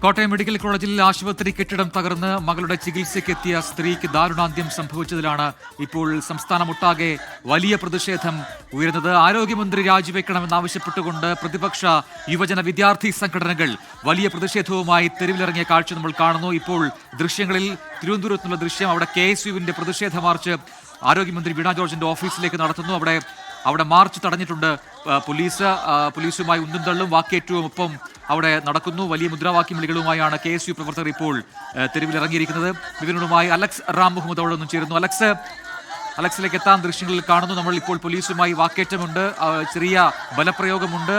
Kottayam medical കോളേജിൽ ആശുപത്രി കെട്ടിടം തകർന്ന് മകളുടെ ചികിത്സയ്ക്കെത്തിയ സ്ത്രീക്ക് ദാരുണാന്ത്യം സംഭവിച്ചതിലാണ് ഇപ്പോൾ സംസ്ഥാനമൊട്ടാകെ വലിയ പ്രതിഷേധം ഉയരുന്നത്. ആരോഗ്യമന്ത്രി രാജിവെക്കണമെന്നാവശ്യപ്പെട്ടുകൊണ്ട് പ്രതിപക്ഷ യുവജന വിദ്യാർത്ഥി സംഘടനകൾ വലിയ പ്രതിഷേധവുമായി തെരുവിലിറങ്ങിയ കാഴ്ച നമ്മൾ കാണുന്നു. ഇപ്പോൾ ദൃശ്യങ്ങളിൽ തിരുവനന്തപുരത്തുള്ള ദൃശ്യം, അവിടെ KSUവിന്റെ പ്രതിഷേധ മാർച്ച് ആരോഗ്യമന്ത്രി വീണ ജോർജിന്റെ ഓഫീസിലേക്ക് നടത്തുന്നു. അവിടെ മാർച്ച് തടഞ്ഞിട്ടുണ്ട്. പോലീസുമായി ഉന്തും തള്ളും വാക്കേറ്റവും ഒപ്പം അവിടെ നടക്കുന്നു. വലിയ മുദ്രാവാക്യം വിളികളുമായാണ് KSU പ്രവർത്തകർ ഇപ്പോൾ തെരുവിലിറങ്ങിയിരിക്കുന്നത്. വിവരങ്ങളുമായി അലക്സ് റാം മുഹമ്മദ് അവിടെ നിന്നും ചേരുന്നു. അലക്സിലേക്ക് എത്താൻ ദൃശ്യങ്ങളിൽ കാണുന്നു. നമ്മൾ ഇപ്പോൾ പോലീസുമായി വാക്കേറ്റമുണ്ട്, ചെറിയ ബലപ്രയോഗമുണ്ട്.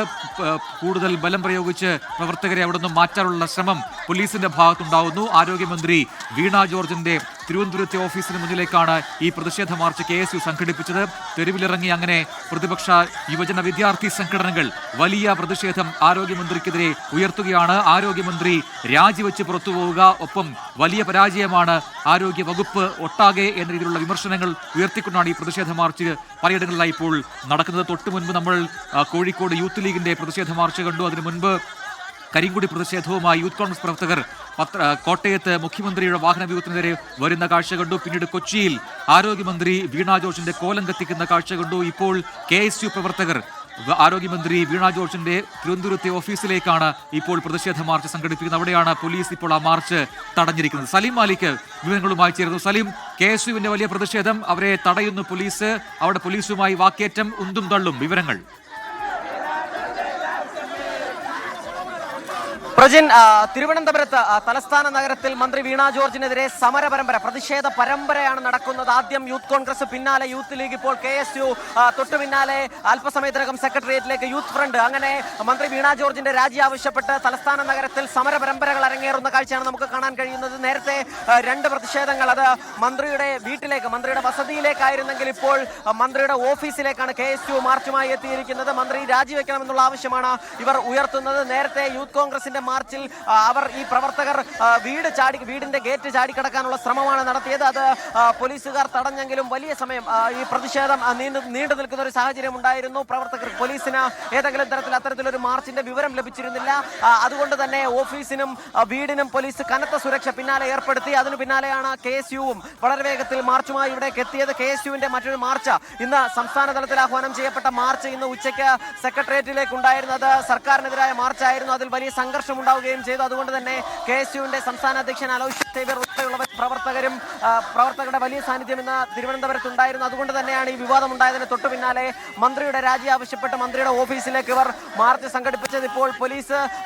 കൂടുതൽ ബലം പ്രയോഗിച്ച് പ്രവർത്തകരെ അവിടെ നിന്നും മാറ്റാനുള്ള ശ്രമം പോലീസിന്റെ ഭാഗത്തുണ്ടാവുന്നു. ആരോഗ്യമന്ത്രി വീണ ജോർജിന്റെ തിരുവനന്തപുരത്തെ ഓഫീസിന് മുന്നിലേക്കാണ് ഈ പ്രതിഷേധ മാർച്ച് KSU സംഘടിപ്പിച്ചത്. തെരുവിലിറങ്ങി അങ്ങനെ പ്രതിപക്ഷ യുവജന വിദ്യാർത്ഥി സംഘടനകൾ വലിയ പ്രതിഷേധം ആരോഗ്യമന്ത്രിക്കെതിരെ ഉയർത്തുകയാണ്. ആരോഗ്യമന്ത്രി രാജിവെച്ച് പുറത്തുപോവുക, ഒപ്പം വലിയ പരാജയമാണ് ആരോഗ്യ വകുപ്പ് ഒട്ടാകെ എന്ന രീതിയിലുള്ള വിമർശനങ്ങൾ ഉയർത്തിക്കൊണ്ടാണ് ഈ പ്രതിഷേധ മാർച്ച് പലയിടങ്ങളിലായി ഇപ്പോൾ നടക്കുന്നത്. തൊട്ടു മുൻപ് നമ്മൾ കോഴിക്കോട് യൂത്ത് ലീഗിന്റെ പ്രതിഷേധ മാർച്ച് കണ്ടു. അതിനു മുൻപ് കരിങ്കുടി പ്രതിഷേധവുമായി യൂത്ത് കോൺഗ്രസ് പ്രവർത്തകർ കോട്ടയത്ത് മുഖ്യമന്ത്രിയുടെ വാഹനവ്യൂഹത്തിനെതിരെ വരുന്ന കാഴ്ച കണ്ടു. പിന്നീട് കൊച്ചിയിൽ ആരോഗ്യമന്ത്രി വീണ ജോർജിന്റെ കോലം കത്തിക്കുന്ന കാഴ്ച കണ്ടു. ഇപ്പോൾ KSU പ്രവർത്തകർ ആരോഗ്യമന്ത്രി വീണ ജോർജിന്റെ തിരുവനന്തപുരത്തെ ഓഫീസിലേക്കാണ് ഇപ്പോൾ പ്രതിഷേധ മാർച്ച് സംഘടിപ്പിക്കുന്നത്. അവിടെയാണ് പോലീസ് ഇപ്പോൾ ആ മാർച്ച് തടഞ്ഞിരിക്കുന്നത്. സലീം മാലിക് വിവരങ്ങളുമായി ചേരുന്നു. സലീം, KSUവിന്റെ വലിയ പ്രതിഷേധം, അവരെ തടയുന്നു പോലീസ്, അവിടെ പോലീസുമായി വാക്കേറ്റം, ഉന്തും തള്ളും, വിവരങ്ങൾ? പ്രജിൻ, തിരുവനന്തപുരത്ത് തലസ്ഥാന നഗരത്തിൽ മന്ത്രി വീണ ജോർജിനെതിരെ സമര പരമ്പര, പ്രതിഷേധ പരമ്പരയാണ് നടക്കുന്നത്. ആദ്യം യൂത്ത് കോൺഗ്രസ്, പിന്നാലെ യൂത്ത് ലീഗ്, ഇപ്പോൾ KSU, തൊട്ടു പിന്നാലെ അല്പസമയത്തിനകം സെക്രട്ടേറിയറ്റിലേക്ക് യൂത്ത് ഫ്രണ്ട്. അങ്ങനെ മന്ത്രി വീണ ജോർജിന്റെ രാജി ആവശ്യപ്പെട്ട് തലസ്ഥാന നഗരത്തിൽ സമര പരമ്പരകൾ അരങ്ങേറുന്ന കാഴ്ചയാണ് നമുക്ക് കാണാൻ കഴിയുന്നത്. നേരത്തെ രണ്ട് പ്രതിഷേധങ്ങൾ, അത് മന്ത്രിയുടെ വീട്ടിലേക്ക്, മന്ത്രിയുടെ വസതിയിലേക്കായിരുന്നെങ്കിൽ ഇപ്പോൾ മന്ത്രിയുടെ ഓഫീസിലേക്കാണ് KSU മാർച്ചുമായി എത്തിയിരിക്കുന്നത്. മന്ത്രി രാജിവെക്കണമെന്നുള്ള ആവശ്യമാണ് ഇവർ ഉയർത്തുന്നത്. നേരത്തെ യൂത്ത് കോൺഗ്രസിന്റെ മാർച്ചിൽ ഈ പ്രവർത്തകർ വീടിന്റെ ഗേറ്റ് ചാടിക്കടക്കാനുള്ള ശ്രമമാണ് നടത്തിയത്. അത് പോലീസുകാർ തടഞ്ഞെങ്കിലും വലിയ സമയം ഈ പ്രതിഷേധം നീണ്ടു നിൽക്കുന്ന ഒരു സാഹചര്യം ഉണ്ടായിരുന്നു. പോലീസിന് ഏതെങ്കിലും തരത്തിൽ അത്തരത്തിലൊരു മാർച്ചിന്റെ വിവരം ലഭിച്ചിരുന്നില്ല. അതുകൊണ്ട് തന്നെ ഓഫീസിനും വീടിനും പോലീസ് കനത്ത സുരക്ഷ പിന്നാലെ ഏർപ്പെടുത്തി. അതിനു പിന്നാലെയാണ് KSUവും വളരെ വേഗത്തിൽ മാർച്ചുമായി ഇവിടേക്ക് എത്തിയത്. KSUവിന്റെ മറ്റൊരു മാർച്ച്, ഇന്ന് സംസ്ഥാന തലത്തിൽ ആഹ്വാനം ചെയ്യപ്പെട്ട മാർച്ച് ഇന്ന് ഉച്ചയ്ക്ക് സെക്രട്ടേറിയറ്റിലേക്ക് ഉണ്ടായിരുന്നത് സർക്കാരിനെതിരായ മാർച്ചായിരുന്നു. അതിൽ വലിയ സംഘർഷം ഉണ്ടാവുകയും ചെയ്തു. അതുകൊണ്ട് തന്നെ KSUവിന്റെ സംസ്ഥാന അധ്യക്ഷൻ അലോഷ്യസ് സേവ്യർ ഉൾപ്പെടെയുള്ളവർ, പ്രവർത്തകരുടെ വലിയ സാന്നിധ്യം ഇന്ന് തിരുവനന്തപുരത്ത് ഉണ്ടായിരുന്നു. അതുകൊണ്ട് തന്നെയാണ് ഈ വിവാദം ഉണ്ടായതിന് തൊട്ടു പിന്നാലെ മന്ത്രിയുടെ രാജി ആവശ്യപ്പെട്ട് മന്ത്രിയുടെ ഓഫീസിലേക്ക് ഇവർ മാർച്ച് സംഘടിപ്പിച്ചത്. ഇപ്പോൾ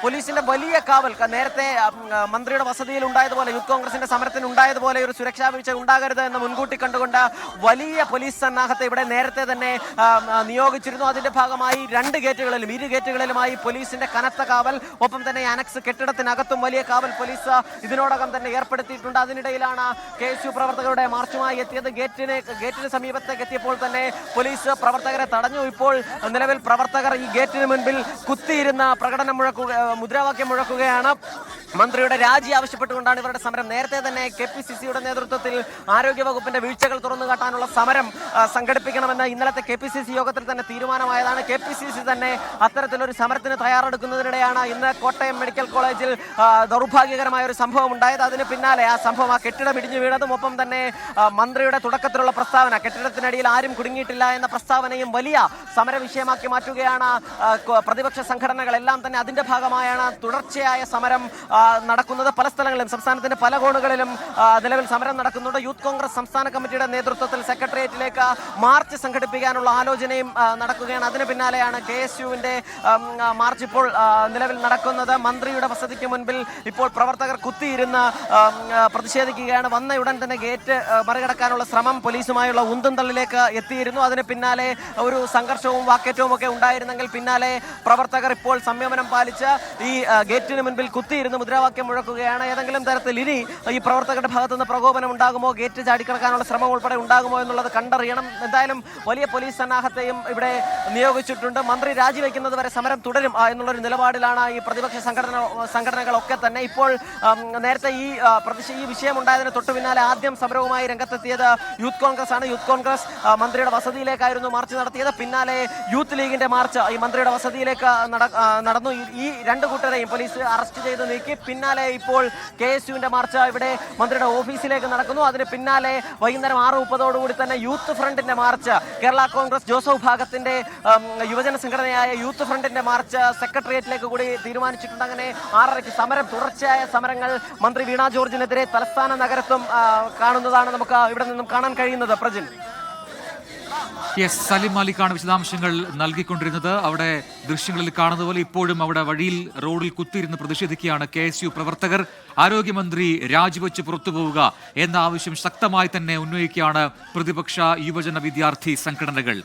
പോലീസിന്റെ വലിയ കാവൽ, നേരത്തെ മന്ത്രിയുടെ വസതിയിൽ ഉണ്ടായതുപോലെ, യൂത്ത് കോൺഗ്രസിന്റെ സമരത്തിന് ഉണ്ടായതുപോലെ ഒരു സുരക്ഷാ വീഴ്ച ഉണ്ടാകരുത് എന്ന് മുൻകൂട്ടി കണ്ടുകൊണ്ട് വലിയ പോലീസ് സന്നാഹത്തെ ഇവിടെ നേരത്തെ തന്നെ നിയോഗിച്ചിരുന്നു. അതിന്റെ ഭാഗമായി ഇരു ഗേറ്റുകളിലുമായി പോലീസിന്റെ കനത്ത കാവൽ, ഒപ്പം തന്നെ അനക്സ് കെട്ടിടത്തിനകത്തും വലിയ കാവൽ പോലീസ് ഇതിനോടകം തന്നെ ഏർപ്പെടുത്തിയിട്ടുണ്ട്. അതിനിടയിലാണ് KSU പ്രവർത്തകരുടെ മാർച്ചുമായി എത്തിയത്. ഗേറ്റിന് സമീപത്തേക്ക് എത്തിയപ്പോൾ തന്നെ പോലീസ് പ്രവർത്തകരെ തടഞ്ഞു. ഇപ്പോൾ നിലവിൽ പ്രവർത്തകർ ഈ ഗേറ്റിന് മുൻപിൽ കുത്തിയിരുന്ന മുദ്രാവാക്യം മുഴക്കുകയാണ്. മന്ത്രിയുടെ രാജി ആവശ്യപ്പെട്ടുകൊണ്ടാണ് ഇവരുടെ സമരം. നേരത്തെ തന്നെ KPCCയുടെ നേതൃത്വത്തിൽ ആരോഗ്യവകുപ്പിന്റെ വീഴ്ചകൾ തുറന്നു കാട്ടാനുള്ള സമരം സംഘടിപ്പിക്കണമെന്ന് ഇന്നലത്തെ KPCC യോഗത്തിൽ തന്നെ തീരുമാനമായതാണ്. KPCC തന്നെ അത്തരത്തിലൊരു സമരത്തിന് തയ്യാറെടുക്കുന്നതിനിടെയാണ് ഇന്ന് കോട്ടയം മെഡിക്കൽ കോളേജിൽ ദൗർഭാഗ്യകരമായ ഒരു സംഭവം ഉണ്ടായത്. അതിന് പിന്നാലെ ആ കെട്ടിടം ഇടിഞ്ഞു വീണതും, ഒപ്പം തന്നെ മന്ത്രിയുടെ തുടക്കത്തിലുള്ള പ്രസ്താവന, കെട്ടിടത്തിനടിയിൽ ആരും കുടുങ്ങിയിട്ടില്ല എന്ന പ്രസ്താവനയും വലിയ സമര വിഷയമാക്കി മാറ്റുകയാണ് പ്രതിപക്ഷ സംഘടനകളെല്ലാം തന്നെ. അതിന്റെ ഭാഗമായാണ് തുടർച്ചയായ സമരം നടക്കുന്നത്. പല സ്ഥലങ്ങളിലും, സംസ്ഥാനത്തിന്റെ പല കോണുകളിലും നിലവിൽ സമരം നടക്കുന്നുണ്ട്. യൂത്ത് കോൺഗ്രസ് സംസ്ഥാന കമ്മിറ്റിയുടെ നേതൃത്വത്തിൽ സെക്രട്ടേറിയറ്റിലേക്ക് മാർച്ച് സംഘടിപ്പിക്കാനുള്ള ആലോചനയും നടക്കുകയാണ്. അതിന് പിന്നാലെയാണ് KSUവിന്റെ മാർച്ച് ഇപ്പോൾ നിലവിൽ നടക്കുന്നത്. മന്ത്രിയുടെ വസതിക്ക് മുൻപിൽ ഇപ്പോൾ പ്രവർത്തകർ കുത്തിയിരുന്ന് പ്രതിഷേധിക്കുകയാണ്. വന്ന ഉടൻ തന്നെ ഗേറ്റ് മറികടക്കാനുള്ള ശ്രമം പോലീസുമായുള്ള ഉന്തും തള്ളിലേക്ക് എത്തിയിരുന്നു. അതിന് പിന്നാലെ ഒരു സംഘർഷവും വാക്കേറ്റവും ഒക്കെ ഉണ്ടായിരുന്നെങ്കിൽ പിന്നാലെ പ്രവർത്തകർ ഇപ്പോൾ സംയമനം പാലിച്ച് ഈ ഗേറ്റിന് മുൻപിൽ കുത്തിയിരുന്ന് മുദ്രാവാക്യം മുഴക്കുകയാണ്. ഏതെങ്കിലും തരത്തിൽ ഇനി ഈ പ്രവർത്തകരുടെ ഭാഗത്തുനിന്ന് പ്രകോപനം ഉണ്ടാകുമോ, ഗേറ്റ് ചാടിക്കടക്കാനുള്ള ശ്രമം ഉൾപ്പെടെ ഉണ്ടാകുമോ എന്നുള്ളത് കണ്ടറിയണം. എന്തായാലും വലിയ പോലീസ് സന്നാഹത്തെയും ഇവിടെ നിയോഗിച്ചിട്ടുണ്ട്. മന്ത്രി രാജിവെക്കുന്നത് വരെ സമരം തുടരും എന്നുള്ളൊരു നിലപാടിലാണ് ഈ പ്രതിപക്ഷ സംഘടനകളൊക്കെ തന്നെ. ഇപ്പോൾ നേരത്തെ ഈ വിഷയം ഉണ്ടായതിന് തൊട്ടു പിന്നാലെ ആദ്യം സമരവുമായി രംഗത്തെത്തിയത് യൂത്ത് കോൺഗ്രസ് ആണ്. യൂത്ത് കോൺഗ്രസ് മന്ത്രിയുടെ വസതിയിലേക്കായിരുന്നു മാർച്ച് നടത്തിയത്. പിന്നാലെ യൂത്ത് ലീഗിന്റെ മാർച്ച് ഈ മന്ത്രിയുടെ വസതിയിലേക്ക് നടന്നു. ഈ രണ്ട് കൂട്ടരെയും പോലീസ് അറസ്റ്റ് ചെയ്ത് നീക്കി. പിന്നാലെ ഇപ്പോൾ KSUവിന്റെ മാർച്ച് ഇവിടെ മന്ത്രിയുടെ ഓഫീസിലേക്ക് നടക്കുന്നു. അതിന് പിന്നാലെ വൈകുന്നേരം 6:30 തന്നെ യൂത്ത് ഫ്രണ്ടിന്റെ മാർച്ച്, കേരള കോൺഗ്രസ് ജോസഫ് ഭാഗത്തിന്റെ യുവജന സംഘടനയായ യൂത്ത് ഫ്രണ്ടിന്റെ മാർച്ച് സെക്രട്ടേറിയറ്റിലേക്ക് കൂടി തീരുമാനിച്ചിട്ടുണ്ട്. അങ്ങനെ 6:30 സമരം, തുടർച്ചയായ സമരങ്ങൾ മന്ത്രി വീണ ജോർജിനെതിരെ തലസ്ഥാന നഗരത്തും കാണുന്നതാണ് നമുക്ക് ഇവിടെ നിന്നും കാണാൻ കഴിയുന്നത്. പ്രജിൻ. യെസ്, സലിം മാലിക്കാണ് വിശദാംശങ്ങൾ നൽകിക്കൊണ്ടിരുന്നത്. അവിടെ ദൃശ്യങ്ങളിൽ കാണുന്ന പോലെ ഇപ്പോഴും അവിടെ വഴിയിൽ റോഡിൽ കുത്തിയിരുന്ന് പ്രതിഷേധിക്കുകയാണ് KSU പ്രവർത്തകർ. ആരോഗ്യമന്ത്രി രാജിവെച്ച് പുറത്തുപോവുക എന്ന ആവശ്യം ശക്തമായി തന്നെ ഉന്നയിക്കുകയാണ് പ്രതിപക്ഷ യുവജന വിദ്യാർത്ഥി സംഘടനകൾ.